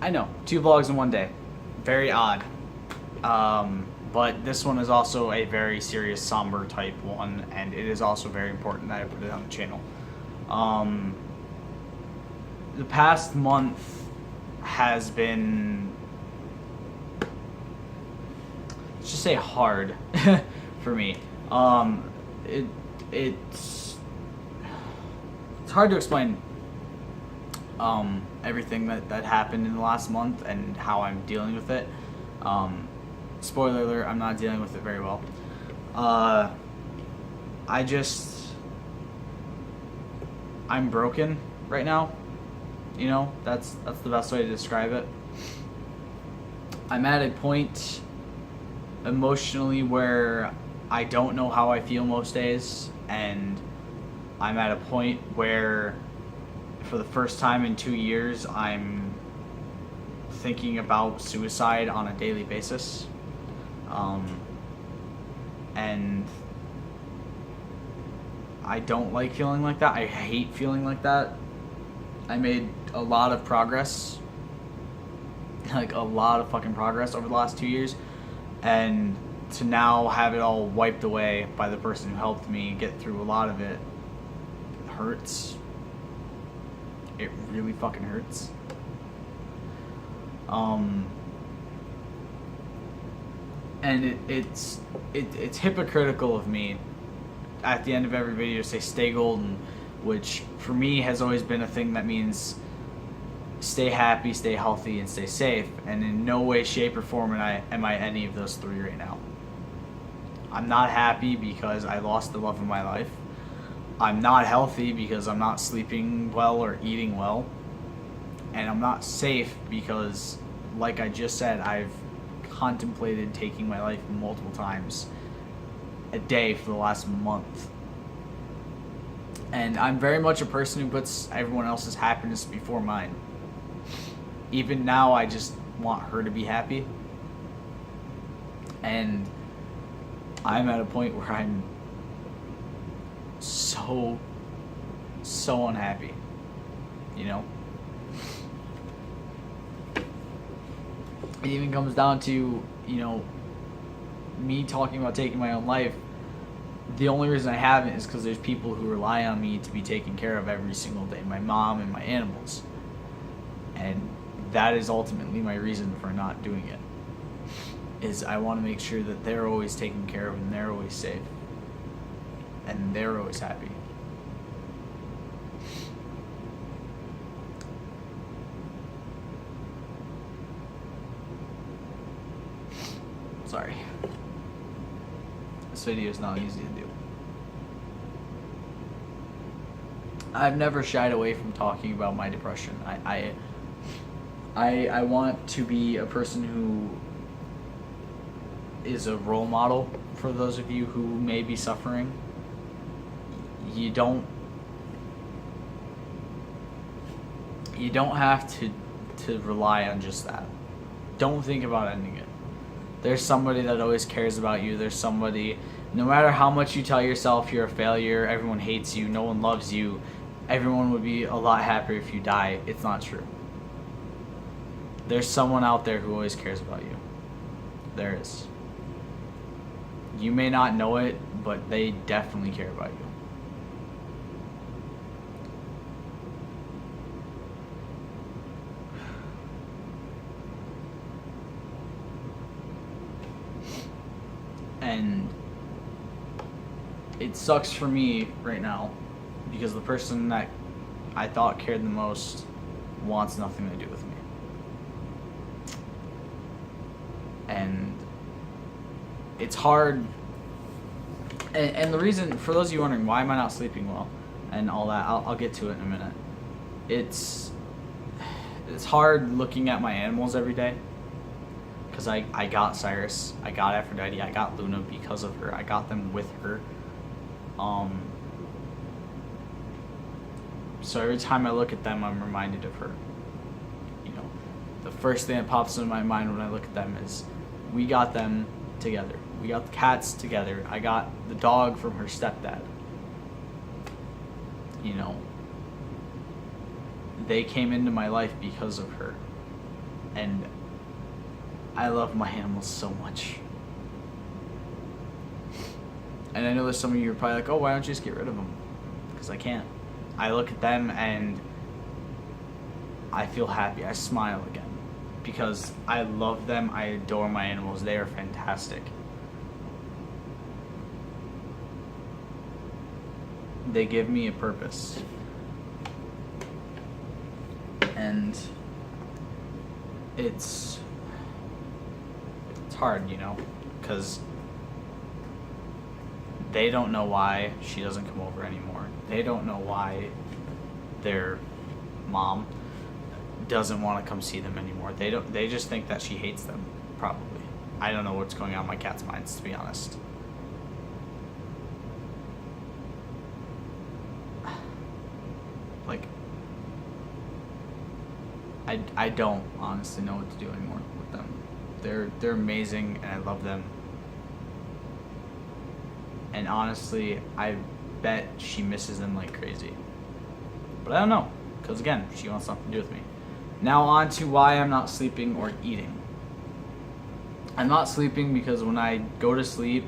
I know, 2 vlogs in one day. Very odd. But this one is also a very serious, somber type one, and it is also very important that I put it on the channel. The past month has been, let's just say, hard for me. It's hard to explain everything that happened in the last month and how I'm dealing with it. Spoiler alert, I'm not dealing with it very well. I'm broken right now. You know, that's the best way to describe it. I'm at a point emotionally where I don't know how I feel most days, and I'm at a point where for the first time in 2 years I'm thinking about suicide on a daily basis. And I don't like feeling like that. I hate feeling like that. I made a lot of progress, like a lot of fucking progress over the last 2 years, and to now have it all wiped away by the person who helped me get through a lot of it hurts. It really fucking hurts. And it's hypocritical of me at the end of every video to say stay golden, which for me has always been a thing that means stay happy, stay healthy, and stay safe. And in no way, shape, or form am I any of those three right now. I'm not happy because I lost the love of my life. I'm not healthy because I'm not sleeping well or eating well. And I'm not safe because, like I just said, I've contemplated taking my life multiple times a day for the last month. And I'm very much a person who puts everyone else's happiness before mine. Even now, I just want her to be happy. And I'm at a point where I'm so unhappy, you know? It even comes down to, you know, me talking about taking my own life. The only reason I haven't is because there's people who rely on me to be taken care of every single day. My mom and my animals. And that is ultimately my reason for not doing it. Is I want to make sure that they're always taken care of and they're always safe. And they're always happy. Sorry. This video is not easy to do. I've never shied away from talking about my depression. I want to be a person who is a role model for those of you who may be suffering. You don't have to rely on just that. Don't think about ending it. There's somebody that always cares about you. There's somebody, no matter how much you tell yourself you're a failure, everyone hates you, no one loves you, everyone would be a lot happier if you die. It's not true. There's someone out there who always cares about you. There is. You may not know it, but they definitely care about you. And it sucks for me right now because the person that I thought cared the most wants nothing to do with me. And it's hard. And the reason, for those of you wondering, why am I not sleeping well and all that, I'll get to it in a minute. It's hard looking at my animals every day. Because I got Cyrus, I got Aphrodite, I got Luna because of her. I got them with her. So every time I look at them, I'm reminded of her. You know, the first thing that pops into my mind when I look at them is, we got them together. We got the cats together. I got the dog from her stepdad. You know, they came into my life because of her. And I love my animals so much. And I know there's some of you are probably like, oh, why don't you just get rid of them? Because I can't. I look at them and I feel happy. I smile again. Because I love them. I adore my animals. They are fantastic. They give me a purpose. And it's hard, you know, because they don't know why she doesn't come over anymore. They don't know why their mom doesn't want to come see them anymore. They just think that she hates them, probably. I don't know what's going on in my cat's minds, to be honest. Like, I don't honestly know what to do anymore with them. They're amazing and I love them. And honestly, I bet she misses them like crazy. But I don't know, because again, she wants something to do with me. Now on to why I'm not sleeping or eating. I'm not sleeping because when I go to sleep,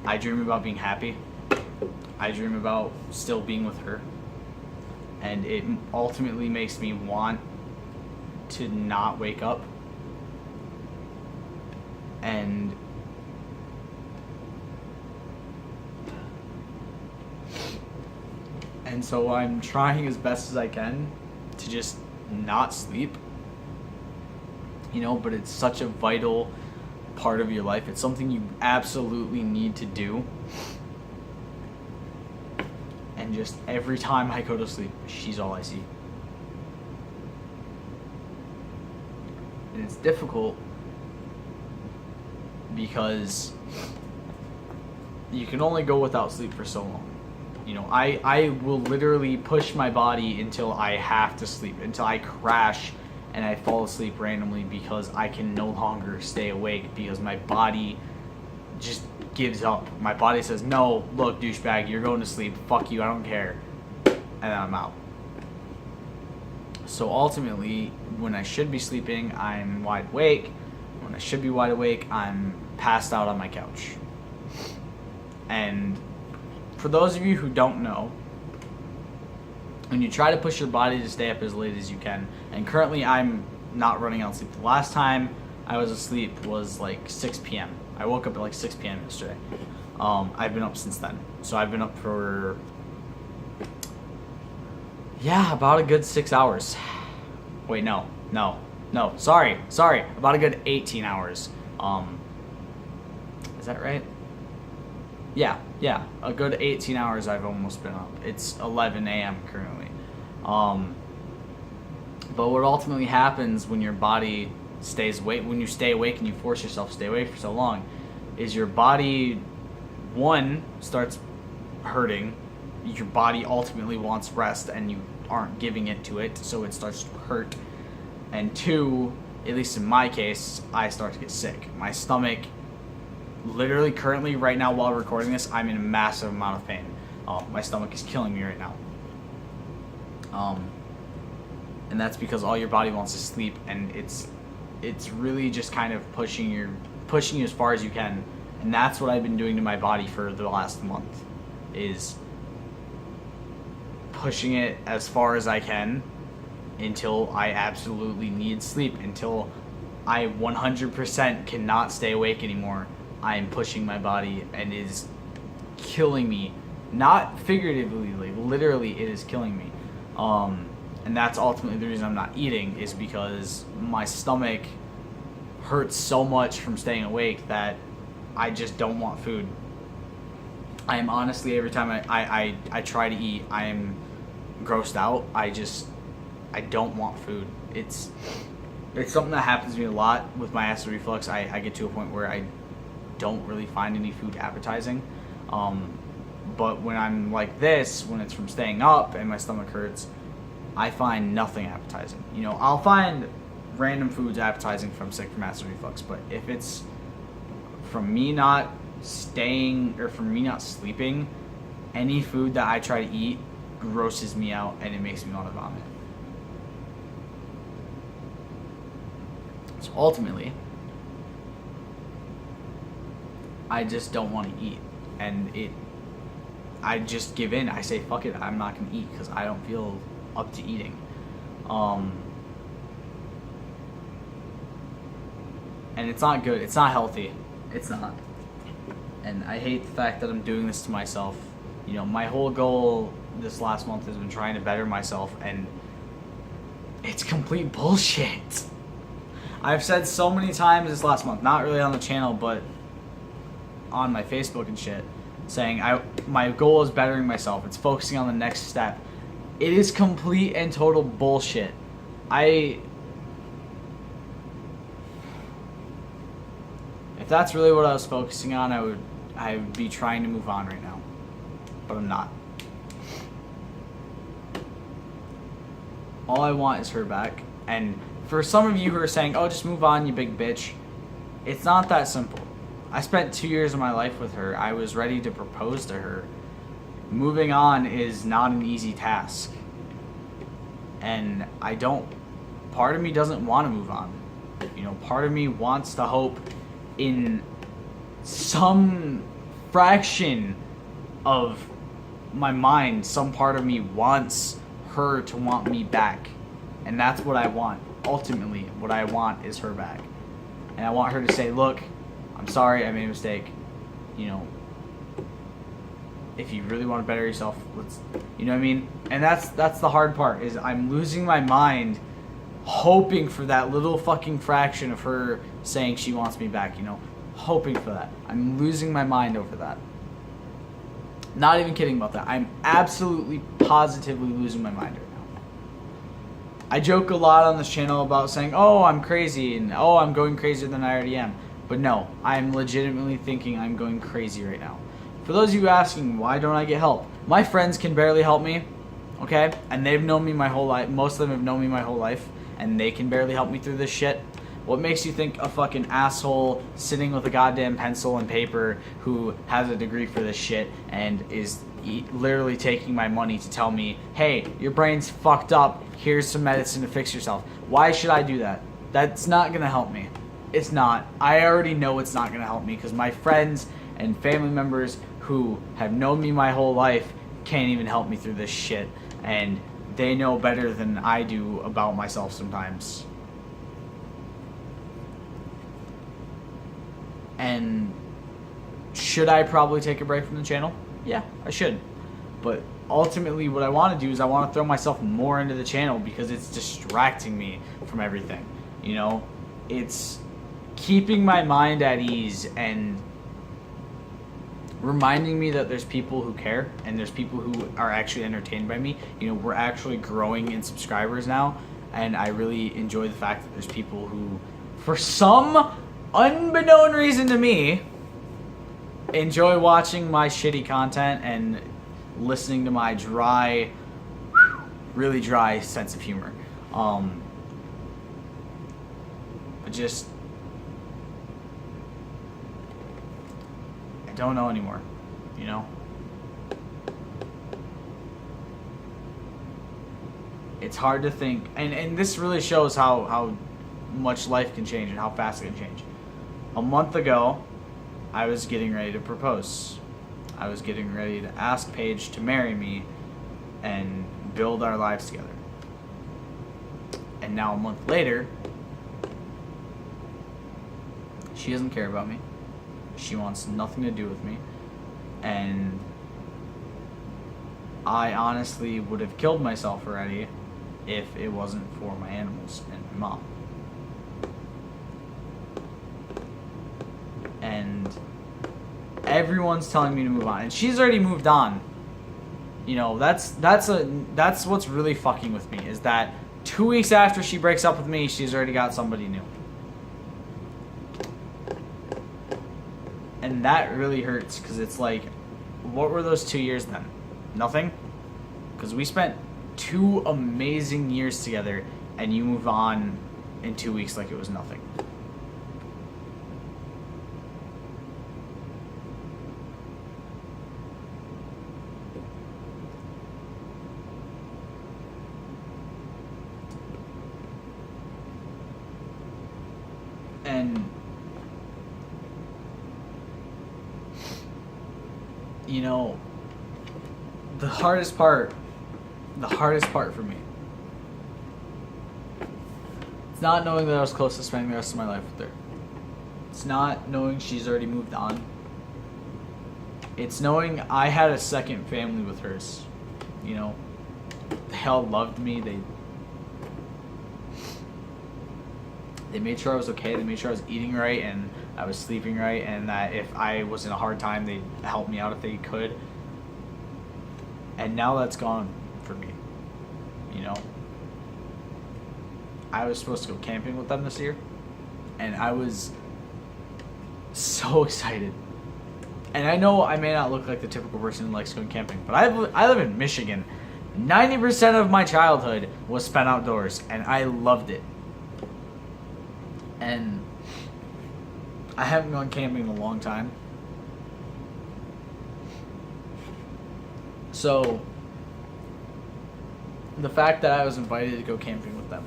I dream about being happy. I dream about still being with her. And it ultimately makes me want to not wake up. And so I'm trying as best as I can to just not sleep. You know, but it's such a vital part of your life. It's something you absolutely need to do. And just every time I go to sleep, she's all I see. And it's difficult because you can only go without sleep for so long. You know, I will literally push my body until I have to sleep, until I crash and I fall asleep randomly because I can no longer stay awake because my body just gives up. My body says, no, look, douchebag, you're going to sleep. Fuck you, I don't care. And then I'm out. So ultimately, when I should be sleeping, I'm wide awake. When I should be wide awake, I'm passed out on my couch. And for those of you who don't know, when you try to push your body to stay up as late as you can, and currently I'm not running out of sleep. The last time I was asleep was like 6 p.m. I woke up at like 6 p.m. yesterday. I've been up since then. So I've been up for, yeah, about a good 6 hours. Wait, no, sorry, about a good 18 hours. Is that right? Yeah, a good 18 hours I've almost been up. It's 11 a.m. currently. But what ultimately happens when your body stays awake, when you stay awake and you force yourself to stay awake for so long, is your body, one, starts hurting. Your body ultimately wants rest and you aren't giving it to it, so it starts to hurt. And two, at least in my case, I start to get sick. My stomach, literally currently right now while recording this, I'm in a massive amount of pain. My stomach is killing me right now. And that's because all your body wants is sleep, and it's really just kind of pushing you as far as you can. And that's what I've been doing to my body for the last month, is pushing it as far as I can until I absolutely need sleep, until I 100% cannot stay awake anymore. I am pushing my body, and it is killing me. Not figuratively, like literally it is killing me. And that's ultimately the reason I'm not eating, is because my stomach hurts so much from staying awake that I just don't want food. I am honestly, every time I try to eat, I am grossed out. I don't want food. It's something that happens to me a lot with my acid reflux. I get to a point where I don't really find any food appetizing. But when I'm like this, when it's from staying up and my stomach hurts, I find nothing appetizing. You know, I'll find random foods appetizing from sick from acid reflux, but if it's from me not staying or from me not sleeping, any food that I try to eat grosses me out and it makes me want to vomit. So ultimately, I just don't want to eat. And I just give in. I say, fuck it, I'm not going to eat because I don't feel up to eating. And it's not good. It's not healthy. It's not. And I hate the fact that I'm doing this to myself. You know, my whole goal this last month has been trying to better myself, and it's complete bullshit. I've said so many times this last month, not really on the channel, but on my Facebook and shit, saying my goal is bettering myself. It's focusing on the next step. It is complete and total bullshit. If that's really what I was focusing on, I would be trying to move on right now. But I'm not. All I want is her back. And for some of you who are saying, oh, just move on, you big bitch, it's not that simple. I spent 2 years of my life with her. I was ready to propose to her. Moving on is not an easy task. And part of me doesn't want to move on. You know, part of me wants to hope in some fraction of my mind, some part of me wants her to want me back. And that's what I want. Ultimately, what I want is her back. And I want her to say, look, I'm sorry, I made a mistake. You know, if you really want to better yourself, let's, you know what I mean? And that's the hard part, is I'm losing my mind hoping for that little fucking fraction of her saying she wants me back, you know? Hoping for that. I'm losing my mind over that. Not even kidding about that. I'm absolutely, positively losing my mind right now. I joke a lot on this channel about saying, oh, I'm crazy, and oh, I'm going crazier than I already am. But no, I'm legitimately thinking I'm going crazy right now. For those of you asking, why don't I get help? My friends can barely help me, okay? And they've known me my whole life. Most of them have known me my whole life, and they can barely help me through this shit. What makes you think a fucking asshole sitting with a goddamn pencil and paper who has a degree for this shit and is literally taking my money to tell me, hey, your brain's fucked up, here's some medicine to fix yourself? Why should I do that? That's not gonna help me. It's not. I already know it's not gonna help me because my friends and family members who have known me my whole life can't even help me through this shit, and they know better than I do about myself sometimes. And should I probably take a break from the channel? Yeah, I should. But ultimately what I want to do is I want to throw myself more into the channel because it's distracting me from everything. You know, it's keeping my mind at ease and reminding me that there's people who care and there's people who are actually entertained by me. You know, we're actually growing in subscribers now, and I really enjoy the fact that there's people who, for some unbeknown reason to me, enjoy watching my shitty content and listening to my dry, really dry sense of humor. I don't know anymore, you know? It's hard to think, and this really shows how much life can change and how fast it can change. A month ago, I was getting ready to propose. I was getting ready to ask Paige to marry me and build our lives together. And now a month later, she doesn't care about me. She wants nothing to do with me. And I honestly would have killed myself already if it wasn't for my animals and my mom. And everyone's telling me to move on, and she's already moved on. You know, that's what's really fucking with me, is that 2 weeks after she breaks up with me, she's already got somebody new. And that really hurts, because it's like, what were those 2 years then? Nothing? Because we spent 2 amazing years together, and you move on in 2 weeks like it was nothing. And you know, the hardest part for me, it's not knowing that I was close to spending the rest of my life with her. It's not knowing she's already moved on. It's knowing I had a second family with hers. You know, they all loved me. They made sure I was okay. They made sure I was eating right and I was sleeping right, and that if I was in a hard time, they'd help me out if they could. And now that's gone for me. You know, I was supposed to go camping with them this year, and I was so excited. And I know I may not look like the typical person who likes going camping, but I live in Michigan. 90% of my childhood was spent outdoors, and I loved it. And I haven't gone camping in a long time. So the fact that I was invited to go camping with them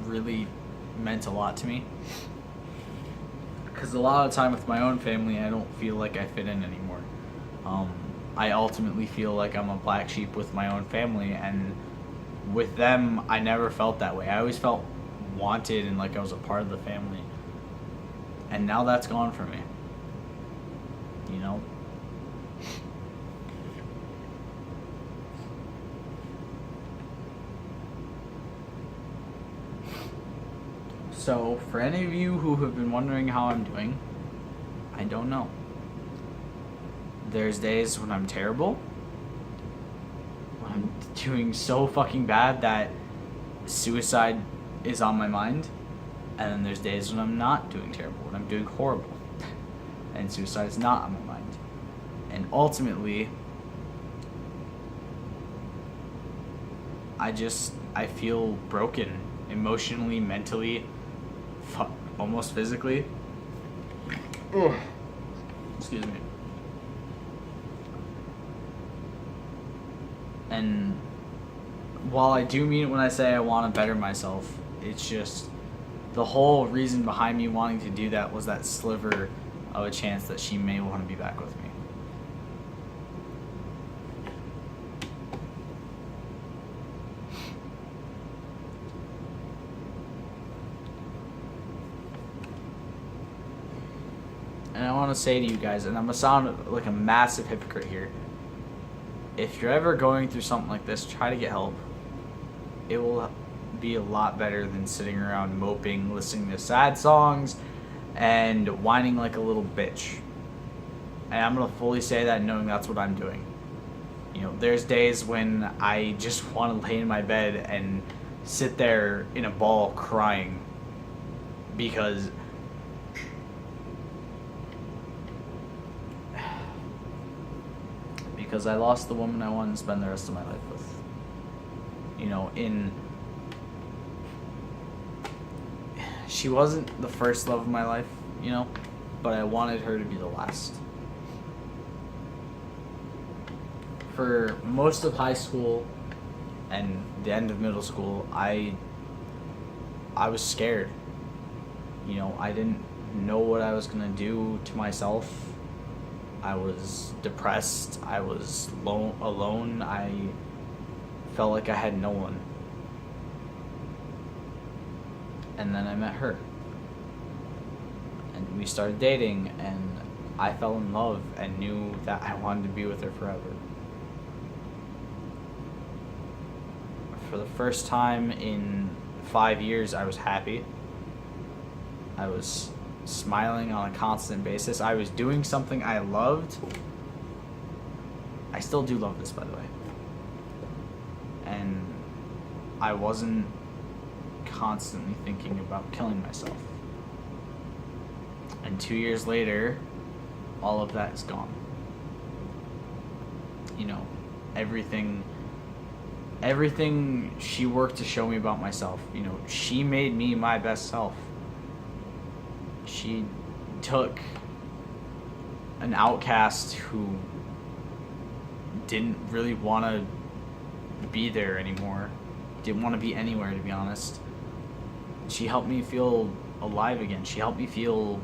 really meant a lot to me. Because a lot of the time with my own family, I don't feel like I fit in anymore. I ultimately feel like I'm a black sheep with my own family, and with them, I never felt that way. I always felt wanted and like I was a part of the family. And now that's gone from me. You know? So, for any of you who have been wondering how I'm doing, I don't know. There's days when I'm terrible, when I'm doing so fucking bad that suicide is on my mind, and then there's days when I'm not doing terrible, when I'm doing horrible, and suicide is not on my mind. And ultimately, I feel broken emotionally, mentally, almost physically. Ugh. Excuse me. And while I do mean it when I say I want to better myself, it's just the whole reason behind me wanting to do that was that sliver of a chance that she may want to be back with me. And I want to say to you guys, and I'm going to sound like a massive hypocrite here, if you're ever going through something like this, try to get help. It will be a lot better than sitting around moping, listening to sad songs, and whining like a little bitch. And I'm going to fully say that knowing that's what I'm doing. You know, there's days when I just want to lay in my bed and sit there in a ball crying because I lost the woman I wanted to spend the rest of my life with. You know, she wasn't the first love of my life, you know, but I wanted her to be the last. For most of high school and the end of middle school, I was scared. You know, I didn't know what I was gonna do to myself. I was depressed. I was alone. I felt like I had no one. And then I met her. And we started dating, and I fell in love and knew that I wanted to be with her forever. For the first time in 5 years, I was happy. I was smiling on a constant basis. I was doing something I loved. I still do love this, by the way. And I wasn't constantly thinking about killing myself. And 2 years later, all of that is gone. You know, everything she worked to show me about myself. You know, she made me my best self. She took an outcast who didn't really want to be there anymore, didn't want to be anywhere, to be honest, she helped me feel alive again. She helped me feel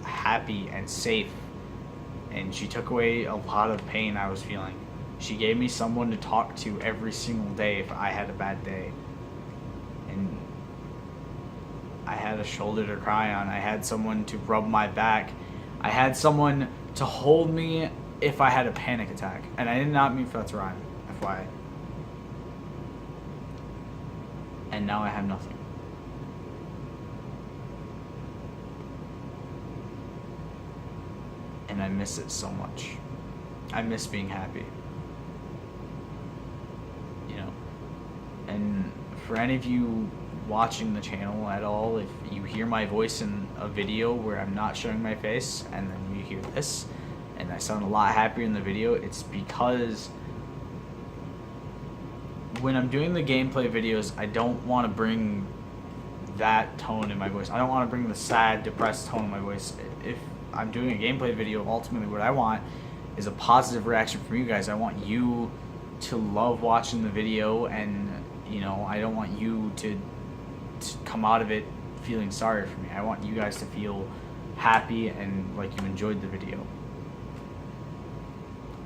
happy and safe. And she took away a lot of pain I was feeling. She gave me someone to talk to every single day if I had a bad day. And I had a shoulder to cry on. I had someone to rub my back. I had someone to hold me if I had a panic attack. And I did not mean for that to rhyme, FYI. And now I have nothing. And I miss it so much. I miss being happy. You know? And for any of you watching the channel at all, if you hear my voice in a video where I'm not showing my face, and then you hear this, and I sound a lot happier in the video, it's because when I'm doing the gameplay videos, I don't want to bring that tone in my voice. I don't want to bring the sad, depressed tone in my voice. If I'm doing a gameplay video, ultimately what I want is a positive reaction from you guys. I want you to love watching the video, and you know, I don't want you to come out of it feeling sorry for me. I want you guys to feel happy and like you enjoyed the video.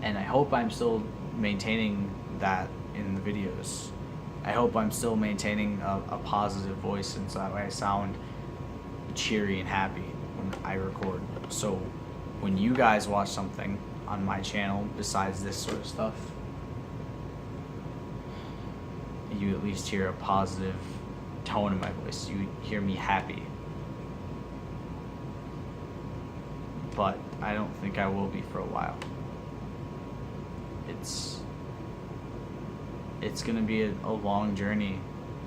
And I hope I'm still maintaining that in the videos. I hope I'm still maintaining a positive voice, and so that way I sound cheery and happy when I record. So when you guys watch something on my channel besides this sort of stuff, you at least hear a positive tone in my voice. You hear me happy. But I don't think I will be for a while. It's gonna be a long journey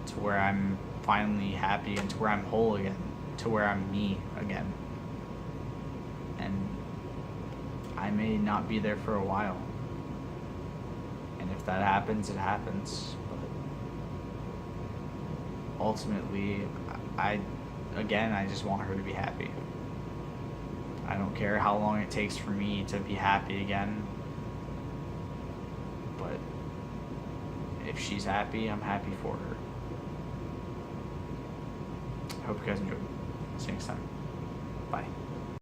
to where I'm finally happy and to where I'm whole again, to where I'm me again. And I may not be there for a while. And if that happens, it happens. But ultimately, I just want her to be happy. I don't care how long it takes for me to be happy again. But if she's happy, I'm happy for her. I hope you guys enjoyed. See you next time. Bye.